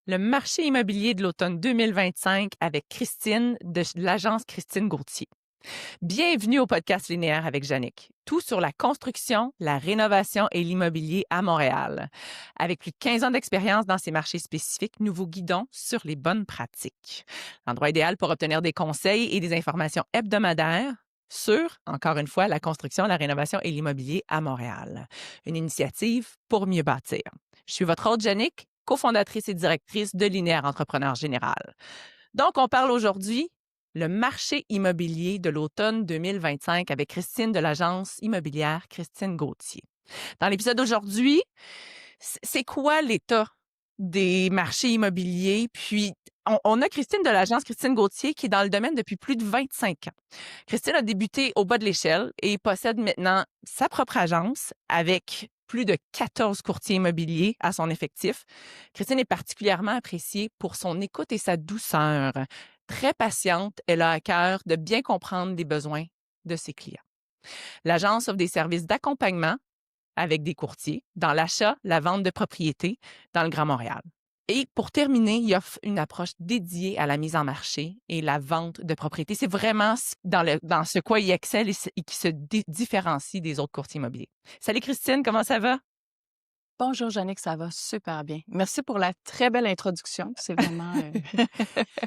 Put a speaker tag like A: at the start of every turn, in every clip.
A: le marché immobilier de l'automne 2025 avec Christine de l'agence Christine Gauthier. Bienvenue au podcast linéaire avec Jannick. Tout sur la construction, la rénovation et l'immobilier à Montréal. Avec plus de 15 ans d'expérience dans ces marchés spécifiques, nous vous guidons sur les bonnes pratiques. L'endroit idéal pour obtenir des conseils et des informations hebdomadaires sur, encore une fois, la construction, la rénovation et l'immobilier à Montréal. Une initiative pour mieux bâtir. Je suis votre hôte Jannick, cofondatrice et directrice de Linéaire Entrepreneur Général. Donc, on parle aujourd'hui le marché immobilier de l'automne 2025 avec Christine de l'agence immobilière Christine Gauthier. Dans l'épisode d'aujourd'hui, c'est quoi l'état des marchés immobiliers? Puis, on a Christine de l'agence Christine Gauthier qui est dans le domaine depuis plus de 25 ans. Christine a débuté au bas de l'échelle et possède maintenant sa propre agence avec plus de 14 courtiers immobiliers à son effectif. Christine est particulièrement appréciée pour son écoute et sa douceur. Très patiente, elle a à cœur de bien comprendre les besoins de ses clients. L'agence offre des services d'accompagnement avec des courtiers dans l'achat, la vente de propriétés dans le Grand Montréal. Et pour terminer, il offre une approche dédiée à la mise en marché et la vente de propriétés. C'est vraiment dans ce quoi il excelle et qui se différencie des autres courtiers immobiliers. Salut Christine, comment ça va?
B: Bonjour Jannick, ça va super bien. Merci pour la très belle introduction. C'est vraiment...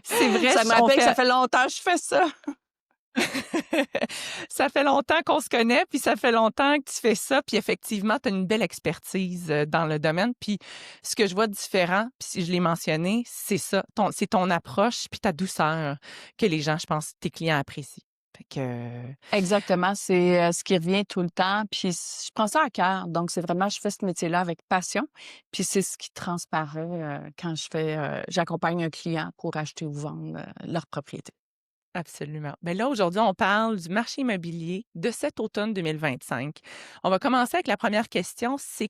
A: C'est vrai,
B: ça me
A: on
B: rappelle que
A: fait...
B: ça fait longtemps que je fais ça.
A: Ça fait longtemps qu'on se connaît, puis ça fait longtemps que tu fais ça, puis effectivement, tu as une belle expertise dans le domaine. Puis ce que je vois différent, puis si je l'ai mentionné, c'est ça, c'est ton approche puis ta douceur que les gens, je pense, tes clients apprécient. Fait que...
B: Exactement, c'est ce qui revient tout le temps. Puis je prends ça à cœur. Donc, c'est vraiment, je fais ce métier-là avec passion. Puis c'est ce qui transparaît quand j'accompagne un client pour acheter ou vendre leur propriété.
A: Absolument. Bien là, aujourd'hui, on parle du marché immobilier de cet automne 2025. On va commencer avec la première question. C'est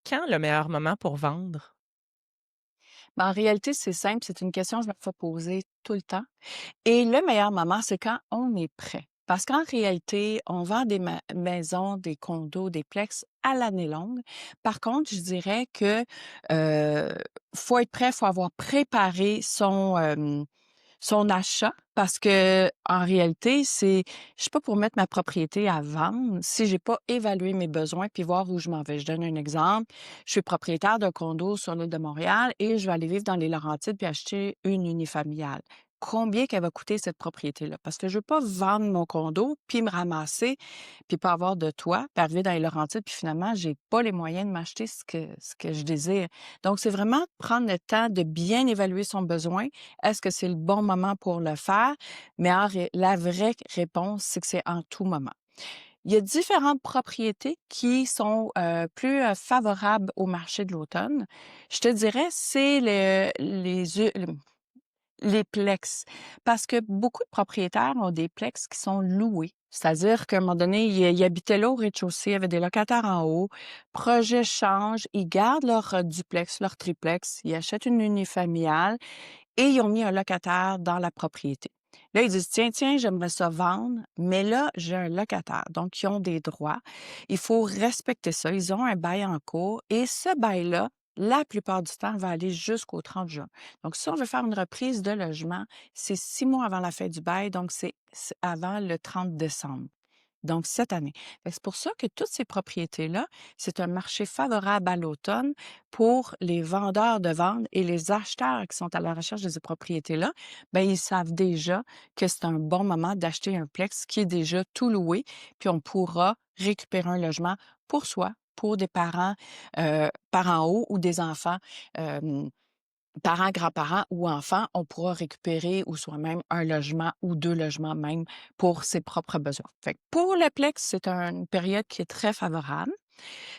A: quand le meilleur moment pour vendre?
B: Mais en réalité, c'est simple. C'est une question que je me fais poser tout le temps. Et le meilleur moment, c'est quand on est prêt. Parce qu'en réalité, on vend des maisons, des condos, des plexes à l'année longue. Par contre, je dirais que faut être prêt, faut avoir préparé son achat parce que en réalité, je suis pas pour mettre ma propriété à vendre si j'ai pas évalué mes besoins puis voir où je m'en vais. Je donne un exemple. Je suis propriétaire d'un condo sur l'île de Montréal et je vais aller vivre dans les Laurentides puis acheter une unifamiliale. Combien qu'elle va coûter cette propriété-là? Parce que je veux pas vendre mon condo puis me ramasser puis pas avoir de toit puis arriver dans les Laurentides puis finalement, j'ai pas les moyens de m'acheter ce que je désire. Donc, c'est vraiment prendre le temps de bien évaluer son besoin. Est-ce que c'est le bon moment pour le faire? Mais la vraie réponse, c'est que c'est en tout moment. Il y a différentes propriétés qui sont plus favorables au marché de l'automne. Je te dirais, c'est les plex. Parce que beaucoup de propriétaires ont des plex qui sont loués. C'est-à-dire qu'à un moment donné, ils habitaient là au rez-de-chaussée, il y avait des locataires en haut. Projet change, ils gardent leur duplex, leur triplex, ils achètent une unifamiliale et ils ont mis un locataire dans la propriété. Là, ils disent, tiens, j'aimerais ça vendre, mais là, j'ai un locataire. Donc, ils ont des droits. Il faut respecter ça. Ils ont un bail en cours et ce bail-là, la plupart du temps, va aller jusqu'au 30 juin. Donc, si on veut faire une reprise de logement, c'est 6 mois avant la fin du bail, donc c'est avant le 30 décembre. Donc, cette année. Fait que c'est pour ça que toutes ces propriétés-là, c'est un marché favorable à l'automne pour les vendeurs de ventes et les acheteurs qui sont à la recherche de ces propriétés-là. Ben, ils savent déjà que c'est un bon moment d'acheter un plex qui est déjà tout loué, puis on pourra récupérer un logement pour soi, pour des parents par en haut ou des enfants parents, grands-parents ou enfants, on pourra récupérer ou soi-même un logement ou 2 logements même pour ses propres besoins. Fait que pour le plex, c'est une période qui est très favorable.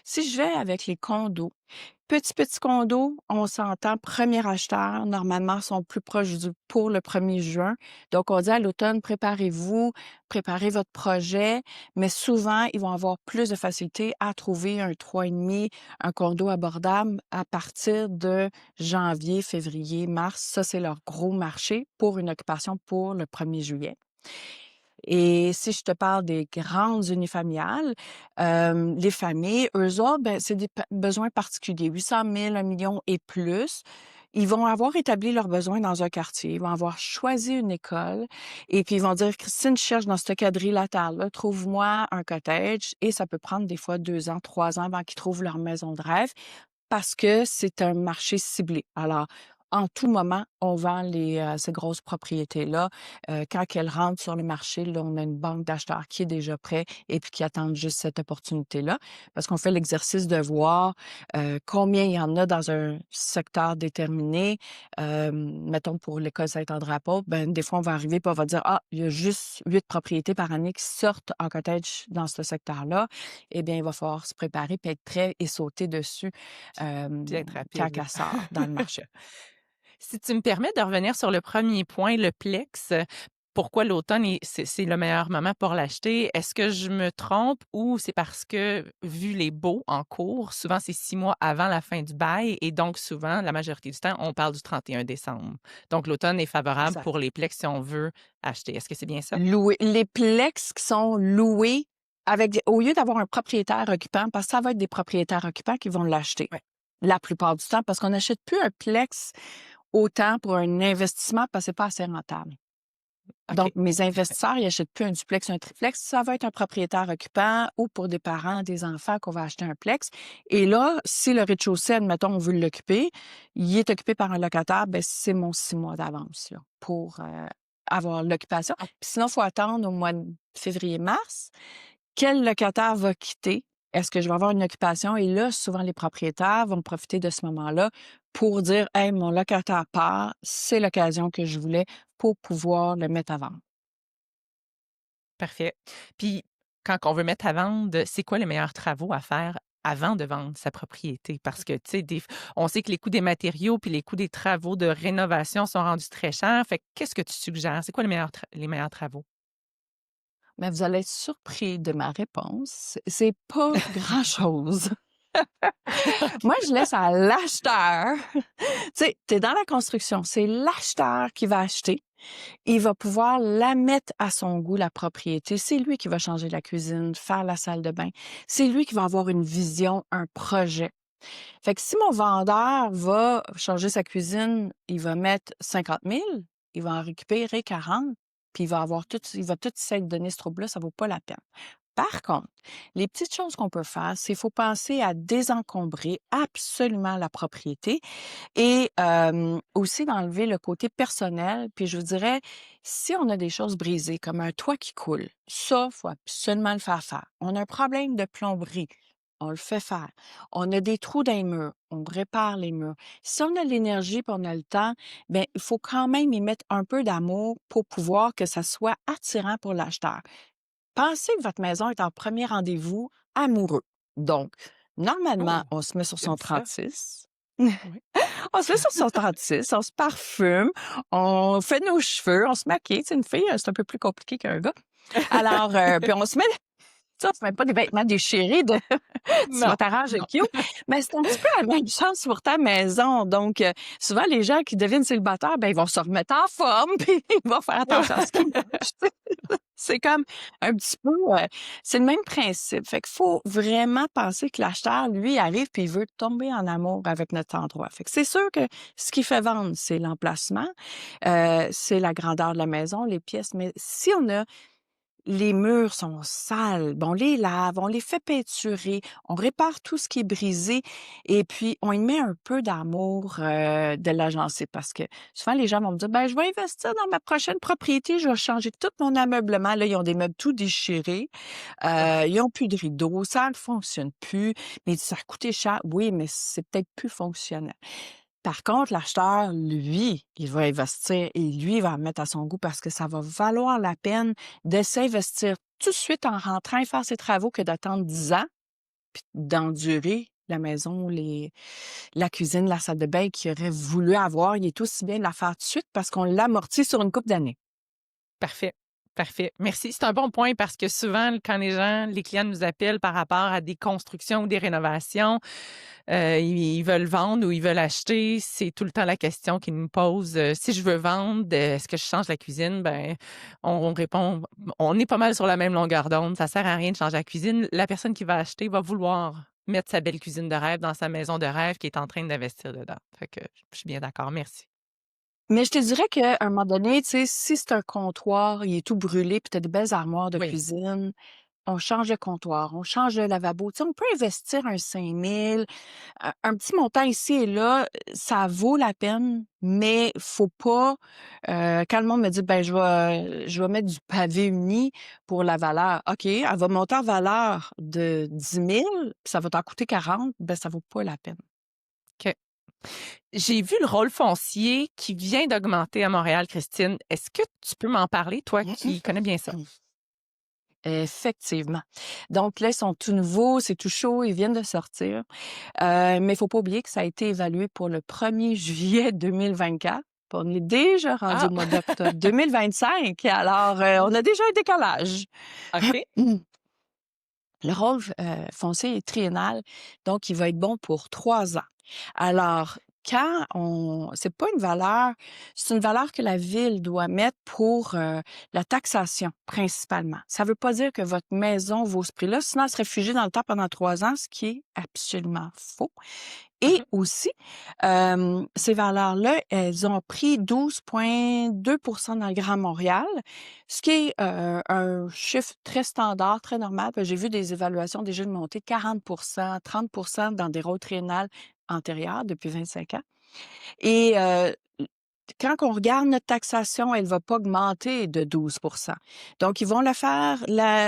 B: Si je vais avec les condos, petits condos, on s'entend, premier acheteur, normalement, sont plus proches pour le 1er juin. Donc, on dit à l'automne, préparez-vous, préparez votre projet, mais souvent, ils vont avoir plus de facilité à trouver un 3,5, un condo abordable à partir de janvier, février, mars. Ça, c'est leur gros marché pour une occupation pour le 1er juillet. Et si je te parle des grandes unifamiliales, les familles, eux autres, ben, c'est des besoins particuliers, 800 000, 1 million et plus. Ils vont avoir établi leurs besoins dans un quartier, ils vont avoir choisi une école et puis ils vont dire: «Christine, je cherche dans ce quadrilatère-là, trouve-moi un cottage» et ça peut prendre des fois 2 ans, 3 ans avant qu'ils trouvent leur maison de rêve parce que c'est un marché ciblé. Alors, en tout moment, on vend ces grosses propriétés-là. Quand elles rentrent sur le marché, là, on a une banque d'acheteurs qui est déjà prêt et puis qui attendent juste cette opportunité-là. Parce qu'on fait l'exercice de voir combien il y en a dans un secteur déterminé. Mettons pour l'école Saint-André-Apôtre, ben, des fois, on va arriver et on va dire: «Ah, il y a juste 8 propriétés par année qui sortent en cottage dans ce secteur-là». Eh bien, il va falloir se préparer puis être prêt et sauter dessus
A: Puis être
B: quand
A: rapide.
B: elle sort dans le marché.
A: Si tu me permets de revenir sur le premier point, le Plex, pourquoi l'automne c'est le meilleur moment pour l'acheter? Est-ce que je me trompe ou c'est parce que, vu les baux en cours, souvent c'est 6 mois avant la fin du bail et donc souvent, la majorité du temps, on parle du 31 décembre. Donc l'automne est favorable
B: Exact.
A: pour les Plex si on veut acheter. Est-ce que c'est bien ça?
B: Louer. Les plex qui sont loués au lieu d'avoir un propriétaire occupant, parce que ça va être des propriétaires occupants qui vont l'acheter
A: Ouais.
B: la plupart du temps, parce qu'on n'achète plus un plex autant pour un investissement parce que c'est pas assez rentable. Donc,
A: OK.
B: mes investisseurs, ils achètent plus un duplex, un triplex. Ça va être un propriétaire occupant ou pour des parents, des enfants qu'on va acheter un plex. Et là, si le rez-de-chaussée, admettons, on veut l'occuper, il est occupé par un locataire, ben c'est mon 6 mois d'avance là, pour avoir l'occupation.
A: Ah,
B: Puis sinon, il faut attendre au mois de février-mars. Quel locataire va quitter? Est-ce que je vais avoir une occupation? Et là, souvent, les propriétaires vont profiter de ce moment-là pour dire: «Hey, mon locataire part, c'est l'occasion que je voulais pour pouvoir le mettre à vendre».
A: parfait. Puis, quand on veut mettre à vendre, c'est quoi les meilleurs travaux à faire avant de vendre sa propriété? Parce que, tu sais, on sait que les coûts des matériaux puis les coûts des travaux de rénovation sont rendus très chers. Fait que qu'est-ce que tu suggères? C'est quoi les meilleurs travaux?
B: Mais vous allez être surpris de ma réponse. C'est pas grand-chose. Moi, je laisse à l'acheteur. Tu sais, tu es dans la construction, c'est l'acheteur qui va acheter. Il va pouvoir la mettre à son goût, la propriété. C'est lui qui va changer la cuisine, faire la salle de bain. C'est lui qui va avoir une vision, un projet. Fait que si mon vendeur va changer sa cuisine, il va mettre 50 000, il va en récupérer 40, puis il va tout s'être donné ce trouble-là, ça vaut pas la peine. Par contre, les petites choses qu'on peut faire, c'est qu'il faut penser à désencombrer absolument la propriété et aussi d'enlever le côté personnel. Puis je vous dirais, si on a des choses brisées, comme un toit qui coule, ça, faut absolument le faire faire. On a un problème de plomberie, on le fait faire. On a des trous dans les murs, on répare les murs. Si on a l'énergie et on a le temps, ben il faut quand même y mettre un peu d'amour pour pouvoir que ça soit attirant pour l'acheteur. Pensez que votre maison est en premier rendez-vous amoureux. Donc, normalement,
A: Oh!
B: on se met sur
A: J'aime
B: son
A: ça.
B: 36.
A: Oui.
B: On se met sur son 36, on se parfume, on fait nos cheveux, on se maquille. C'est une fille, c'est un peu plus compliqué qu'un gars. Alors, puis on se met ça, c'est même pas des vêtements déchirés de tu vas
A: Non,
B: t'arranger
A: non.
B: cute, mais c'est un petit peu la même chose pour ta maison. Donc, souvent, les gens qui deviennent célibataires, ben, ils vont se remettre en forme, puis ils vont faire attention à ce qu'ils mangent. C'est comme un petit peu, c'est le même principe. Fait qu'il faut vraiment penser que l'acheteur, lui, arrive puis il veut tomber en amour avec notre endroit. Fait que c'est sûr que ce qui fait vendre, c'est l'emplacement, c'est la grandeur de la maison, les pièces. Mais si on a les murs sont sales, ben, on les lave, on les fait peinturer, on répare tout ce qui est brisé et puis on y met un peu d'amour de l'agencé parce que souvent les gens vont me dire ben je vais investir dans ma prochaine propriété, je vais changer tout mon ameublement. Là, ils ont des meubles tout déchirés,
A: Ah,
B: ils ont plus de rideaux, ça ne fonctionne plus. Mais ça a coûté cher, oui, mais c'est peut-être plus fonctionnel. Par contre, l'acheteur, lui, il va investir et lui, il va en mettre à son goût parce que ça va valoir la peine de s'investir tout de suite en rentrant et faire ses travaux que d'attendre 10 ans, puis d'endurer la maison, la cuisine, la salle de bain qu'il aurait voulu avoir. Il est aussi bien de la faire tout de suite parce qu'on l'amortit sur une couple d'années.
A: parfait, parfait. Merci. C'est un bon point parce que souvent, quand les clients nous appellent par rapport à des constructions ou des rénovations, ils veulent vendre ou ils veulent acheter, c'est tout le temps la question qu'ils nous posent. Si je veux vendre, est-ce que je change la cuisine? Ben, on répond, on est pas mal sur la même longueur d'onde. Ça sert à rien de changer la cuisine. La personne qui va acheter va vouloir mettre sa belle cuisine de rêve dans sa maison de rêve qu'il est en train d'investir dedans. Fait que je suis bien d'accord, merci.
B: Mais je te dirais qu'à un moment donné, tu sais, si c'est un comptoir, il est tout brûlé, puis tu as des belles armoires de
A: Oui.
B: cuisine, on change de comptoir, on change de lavabo. Tu sais, on peut investir un 5 000, un petit montant ici et là, ça vaut la peine, mais faut pas, quand le monde me dit: «Ben, je vais mettre du pavé uni pour la valeur». OK, elle va monter en valeur de 10 000, puis ça va t'en coûter 40, ben, ça vaut pas la peine.
A: OK. J'ai vu le rôle foncier qui vient d'augmenter à Montréal, Christine. Est-ce que tu peux m'en parler, toi qui connais bien ça?
B: Effectivement. Donc là, ils sont tout nouveaux, c'est tout chaud, ils viennent de sortir. Mais il faut pas oublier que ça a été évalué pour le 1er juillet 2024. Puis on est déjà rendu
A: Ah!
B: au mois d'octobre 2025. Alors, on a déjà un décalage.
A: OK.
B: Le rôle foncier est triennal, donc il va être bon pour 3 ans. Alors, quand on... c'est une valeur que la ville doit mettre pour la taxation, principalement. Ça ne veut pas dire que votre maison vaut ce prix-là, sinon elle serait figée dans le temps pendant 3 ans, ce qui est absolument faux. Et
A: Mhm.
B: aussi, ces valeurs-là, elles ont pris 12,2 dans le Grand Montréal, ce qui est un chiffre très standard, très normal. Parce que j'ai vu des évaluations déjà de monter 40 30 dans des rôles triennales antérieurs depuis 25 ans. Et quand on regarde notre taxation, elle va pas augmenter de 12. Donc, ils vont le faire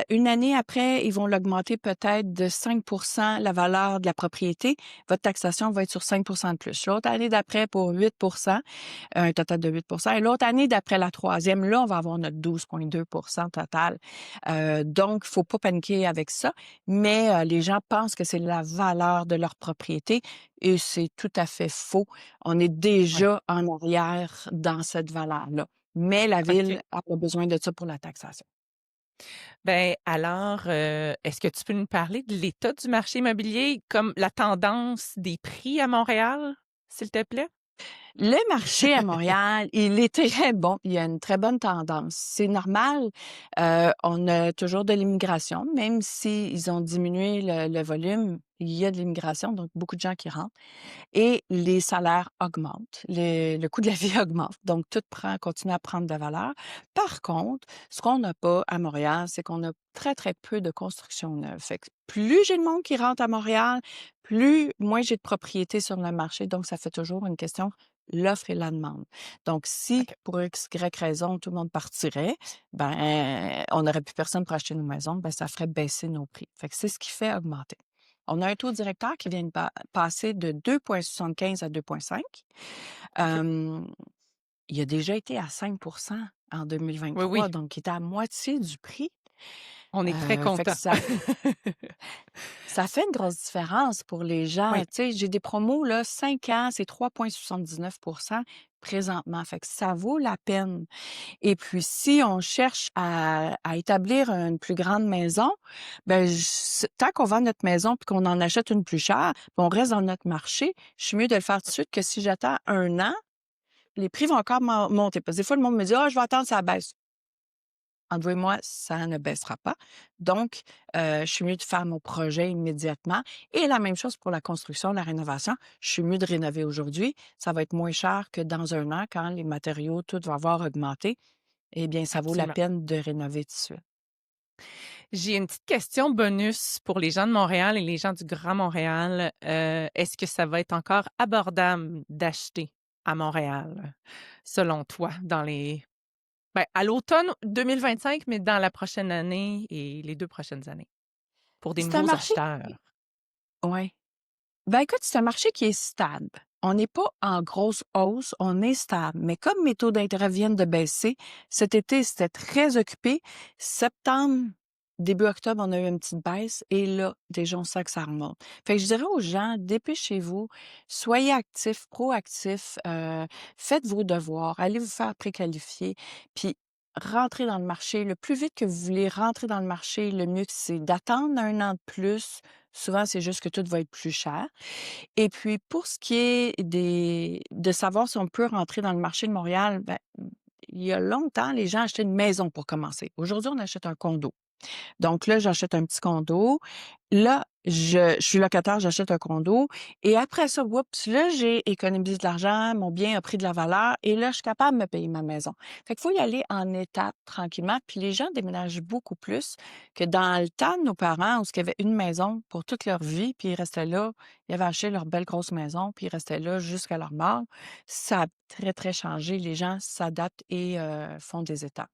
B: une année après, ils vont l'augmenter peut-être de 5 la valeur de la propriété. Votre taxation va être sur 5 de plus. L'autre année d'après, pour 8 un total de 8 et l'autre année d'après la troisième, là, on va avoir notre 12,2 total. Donc, il faut pas paniquer avec ça, mais les gens pensent que c'est la valeur de leur propriété et c'est tout à fait faux. On est
A: Ouais.
B: déjà en arrière dans cette valeur-là. Mais la ville
A: OK.
B: a pas besoin de ça pour la taxation.
A: Ben alors, est-ce que tu peux nous parler de l'état du marché immobilier, comme la tendance des prix à Montréal, s'il te plaît?
B: Le marché à Montréal, il est très bon. Il y a une très bonne tendance. C'est normal. On a toujours de l'immigration, même s'ils ont diminué le volume. Il y a de l'immigration, donc beaucoup de gens qui rentrent. Et les salaires augmentent. Le coût de la vie augmente. Donc, continue à prendre de la valeur. Par contre, ce qu'on n'a pas à Montréal, c'est qu'on a très, très peu de construction neuve. Fait que plus j'ai de monde qui rentre à Montréal, moins j'ai de propriétés sur le marché. Donc, ça fait toujours une question l'offre et la demande. Donc, si
A: OK.
B: pour X, Y raison, tout le monde partirait, ben, on n'aurait plus personne pour acheter nos maisons, ben, ça ferait baisser nos prix. Fait que c'est ce qui fait augmenter. On a un taux directeur qui vient de passer de 2,75 à 2,5.
A: OK.
B: Hem, il a déjà été à 5 en
A: Oui,
B: 2023,
A: oui,
B: donc il était à moitié du prix.
A: on est très
B: Fait que
A: contents.
B: ça fait une grosse différence pour les gens.
A: Oui.
B: Tu sais, j'ai des promos, là, 5 ans, c'est 3,79 présentement. Fait que ça vaut la peine. Et puis, si on cherche à établir une plus grande maison, ben, tant qu'on vend notre maison puis qu'on en achète une plus chère, puis on reste dans notre marché, je suis mieux de le faire tout de suite que si j'attends 1 an, les prix vont encore monter. Parce que des fois, le monde me dit: «Ah, je vais attendre, ça baisse». Entre vous et moi, ça ne baissera pas. Donc, je suis mieux de faire mon projet immédiatement. Et la même chose pour la construction, la rénovation. Je suis mieux de rénover aujourd'hui. Ça va être moins cher que dans 1 an quand les matériaux, tout va avoir augmenté. Eh bien, ça vaut la
A: Absolument.
B: peine de rénover tout de suite.
A: J'ai une petite question bonus pour les gens de Montréal et les gens du Grand Montréal. Est-ce que ça va être encore abordable d'acheter à Montréal, selon toi, à l'automne 2025, mais dans la prochaine année et les 2 prochaines années, pour des
B: C'est un
A: nouveaux
B: marché
A: acheteurs?
B: ouais. Ben, écoute, c'est un marché qui est stable. On n'est pas en grosse hausse, on est stable. Mais comme mes taux d'intérêt viennent de baisser, cet été, c'était très occupé. Septembre, début octobre, on a eu une petite baisse et là, déjà, on sent que ça remonte. Fait que je dirais aux gens, dépêchez-vous, soyez actifs, proactifs, faites vos devoirs, allez vous faire préqualifier, puis rentrez dans le marché. Le plus vite que vous voulez rentrer dans le marché, le mieux que c'est d'attendre 1 an de plus. Souvent, c'est juste que tout va être plus cher. Et puis, pour ce qui est de savoir si on peut rentrer dans le marché de Montréal, ben, il y a longtemps, les gens achetaient une maison pour commencer. Aujourd'hui, on achète un condo. Donc là, j'achète un petit condo. Là, je suis locataire, j'achète un condo et après ça, oups, là, j'ai économisé de l'argent, mon bien a pris de la valeur et là, je suis capable de me payer ma maison. Fait qu'il faut y aller en étapes tranquillement. Puis les gens déménagent beaucoup plus que dans le temps de nos parents où il y avait une maison pour toute leur vie, puis ils restaient là, ils avaient acheté leur belle grosse maison, puis ils restaient là jusqu'à leur mort. Ça a très, très changé. Les gens s'adaptent et font des étapes.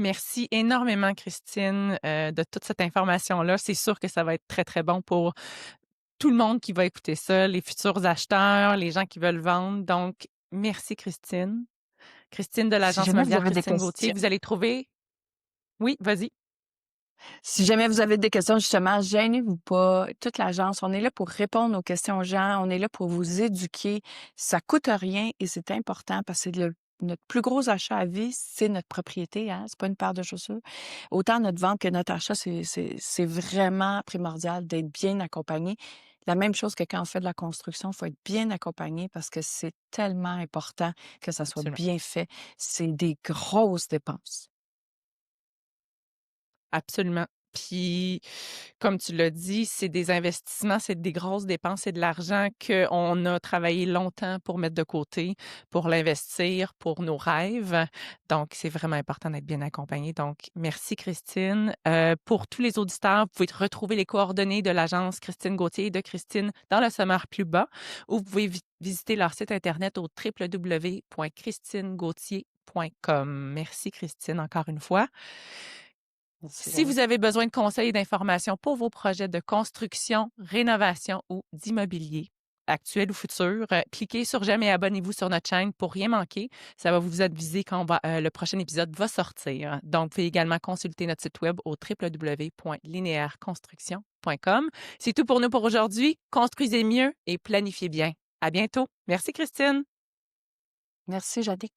A: Merci énormément, Christine, de toute cette information-là. C'est sûr que ça va être très, très bon pour tout le monde qui va écouter ça, les futurs acheteurs, les gens qui veulent vendre. Donc, merci, Christine. Christine de
B: Si
A: l'agence
B: jamais vous
A: immobilière
B: avez des
A: Christine Gauthier,
B: questions,
A: que vous allez trouver. Oui, vas-y.
B: Si jamais vous avez des questions, justement, gênez-vous pas. Toute l'agence, on est là pour répondre aux questions aux gens. On est là pour vous éduquer. Ça coûte rien et c'est important parce que c'est notre plus gros achat à vie, c'est notre propriété, hein. C'est pas une paire de chaussures. Autant notre vente que notre achat, c'est vraiment primordial d'être bien accompagné. La même chose que quand on fait de la construction, il faut être bien accompagné parce que c'est tellement important que ça soit
A: Absolument.
B: bien fait. C'est des grosses dépenses.
A: Absolument. Puis, comme tu l'as dit, c'est des investissements, c'est des grosses dépenses, c'est de l'argent qu'on a travaillé longtemps pour mettre de côté, pour l'investir, pour nos rêves. Donc, c'est vraiment important d'être bien accompagné. Donc, merci Christine. Pour tous les auditeurs, vous pouvez retrouver les coordonnées de l'agence Christine Gauthier et de Christine dans le sommaire plus bas, ou vous pouvez visiter leur site internet au www.christinegauthier.com. Merci Christine encore une fois.
B: Merci,
A: Si vous
B: Janine.
A: avez besoin de conseils et d'informations pour vos projets de construction, rénovation ou d'immobilier, actuel ou futur, cliquez sur j'aime et abonnez-vous sur notre chaîne pour rien manquer. Ça va vous aviser quand le prochain épisode va sortir. Donc, vous pouvez également consulter notre site web au www.linéaireconstruction.com. C'est tout pour nous pour aujourd'hui. Construisez mieux et planifiez bien. À bientôt. Merci, Christine.
B: Merci, Jadick.